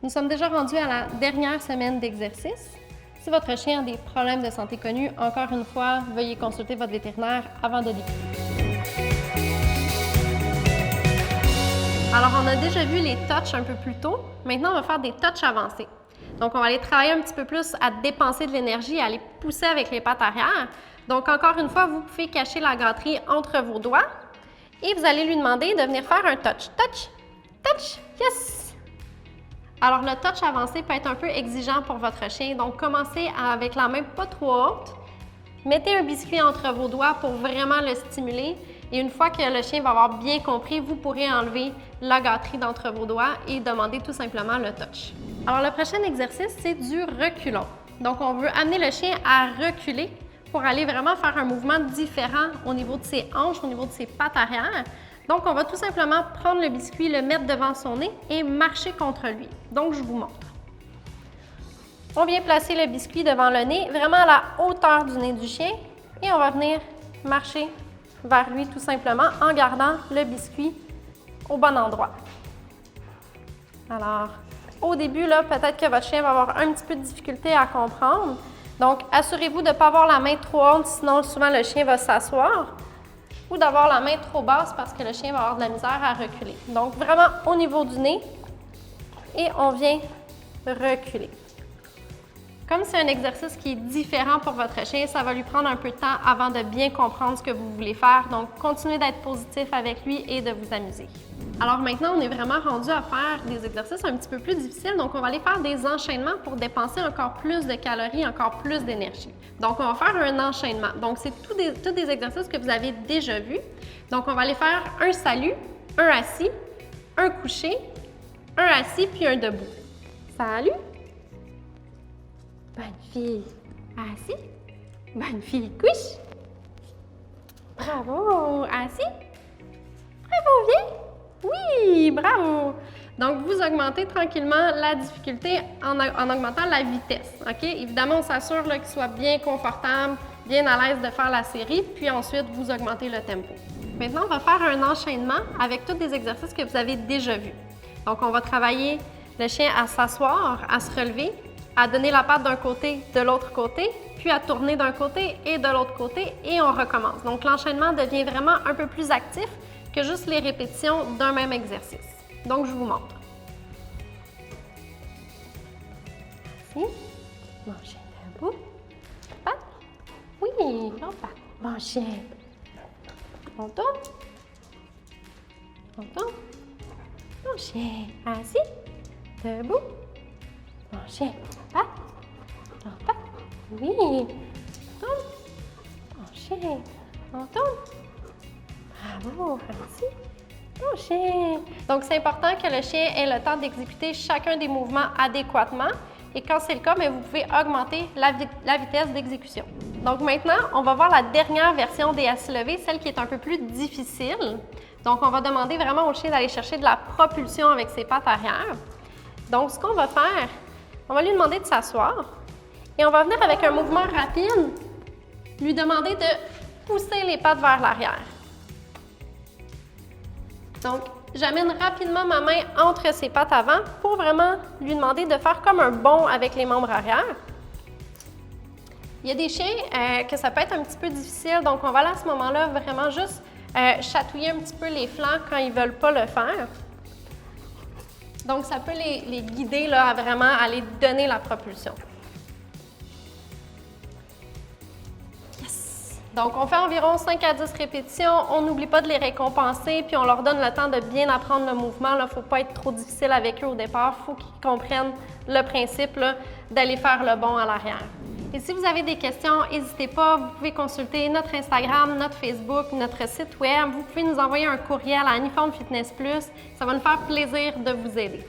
Nous sommes déjà rendus à la dernière semaine d'exercice. Si votre chien a des problèmes de santé connus, encore une fois, veuillez consulter votre vétérinaire avant de débuter. Alors, on a déjà vu les touches un peu plus tôt. Maintenant, on va faire des touches avancés. Donc, on va aller travailler un petit peu plus à dépenser de l'énergie, à aller pousser avec les pattes arrière. Donc, encore une fois, vous pouvez cacher la gâterie entre vos doigts et vous allez lui demander de venir faire un touch. Touch, touch, yes! Alors, le touch avancé peut être un peu exigeant pour votre chien. Donc, commencez avec la main pas trop haute. Mettez un biscuit entre vos doigts pour vraiment le stimuler. Et une fois que le chien va avoir bien compris, vous pourrez enlever la gâterie d'entre vos doigts et demander tout simplement le touch. Alors, le prochain exercice, c'est du reculon. Donc, on veut amener le chien à reculer pour aller vraiment faire un mouvement différent au niveau de ses hanches, au niveau de ses pattes arrière. Donc, on va tout simplement prendre le biscuit, le mettre devant son nez et marcher contre lui. Donc, je vous montre. On vient placer le biscuit devant le nez, vraiment à la hauteur du nez du chien, et on va venir marcher vers lui tout simplement en gardant le biscuit au bon endroit. Alors, au début, là, peut-être que votre chien va avoir un petit peu de difficulté à comprendre. Donc, assurez-vous de ne pas avoir la main trop haute, sinon souvent le chien va s'asseoir, ou d'avoir la main trop basse parce que le chien va avoir de la misère à reculer. Donc, vraiment au niveau du nez, et on vient reculer. Comme c'est un exercice qui est différent pour votre chien, ça va lui prendre un peu de temps avant de bien comprendre ce que vous voulez faire. Donc, continuez d'être positif avec lui et de vous amuser. Alors maintenant, on est vraiment rendu à faire des exercices un petit peu plus difficiles. Donc, on va aller faire des enchaînements pour dépenser encore plus de calories, encore plus d'énergie. Donc, on va faire un enchaînement. Donc, c'est tous des exercices que vous avez déjà vus. Donc, on va aller faire un salut, un assis, un couché, un assis, puis un debout. Salut! Bonne fille, assis. Bonne fille, couche. Bravo, assis. Bravo, viens. Oui, bravo. Donc, vous augmentez tranquillement la difficulté en augmentant la vitesse. OK? Évidemment, on s'assure qu'il soit bien confortable, bien à l'aise de faire la série, puis ensuite, vous augmentez le tempo. Maintenant, on va faire un enchaînement avec tous des exercices que vous avez déjà vus. Donc, on va travailler le chien à s'asseoir, à se relever, à donner la patte d'un côté, de l'autre côté, puis à tourner d'un côté et de l'autre côté, et on recommence. Donc, l'enchaînement devient vraiment un peu plus actif que juste les répétitions d'un même exercice. Donc, je vous montre. Assis, mon chien debout, patte, oui, on patte, mon chien. On tourne, mon chien, assis, debout, mon chien, patte, oui, tourne, mon chien, on tourne. Bravo, assis, mon chien. Donc, c'est important que le chien ait le temps d'exécuter chacun des mouvements adéquatement. Et quand c'est le cas, vous pouvez augmenter la vitesse d'exécution. Donc maintenant, on va voir la dernière version des assis levés, celle qui est un peu plus difficile. Donc, on va demander vraiment au chien d'aller chercher de la propulsion avec ses pattes arrière. Donc, ce qu'on va faire, on va lui demander de s'asseoir et on va venir avec un mouvement rapide, lui demander de pousser les pattes vers l'arrière. Donc, j'amène rapidement ma main entre ses pattes avant pour vraiment lui demander de faire comme un bond avec les membres arrière. Il y a des chiens que ça peut être un petit peu difficile, donc on va là à ce moment-là vraiment juste chatouiller un petit peu les flancs quand ils ne veulent pas le faire. Donc, ça peut les guider là, à vraiment aller donner la propulsion. Donc, on fait environ 5 à 10 répétitions. On n'oublie pas de les récompenser, puis on leur donne le temps de bien apprendre le mouvement. Il ne faut pas être trop difficile avec eux au départ. Il faut qu'ils comprennent le principe d'aller faire le bond à l'arrière. Et si vous avez des questions, n'hésitez pas. Vous pouvez consulter notre Instagram, notre Facebook, notre site web. Vous pouvez nous envoyer un courriel à Uniforme Fitness Plus. Ça va nous faire plaisir de vous aider.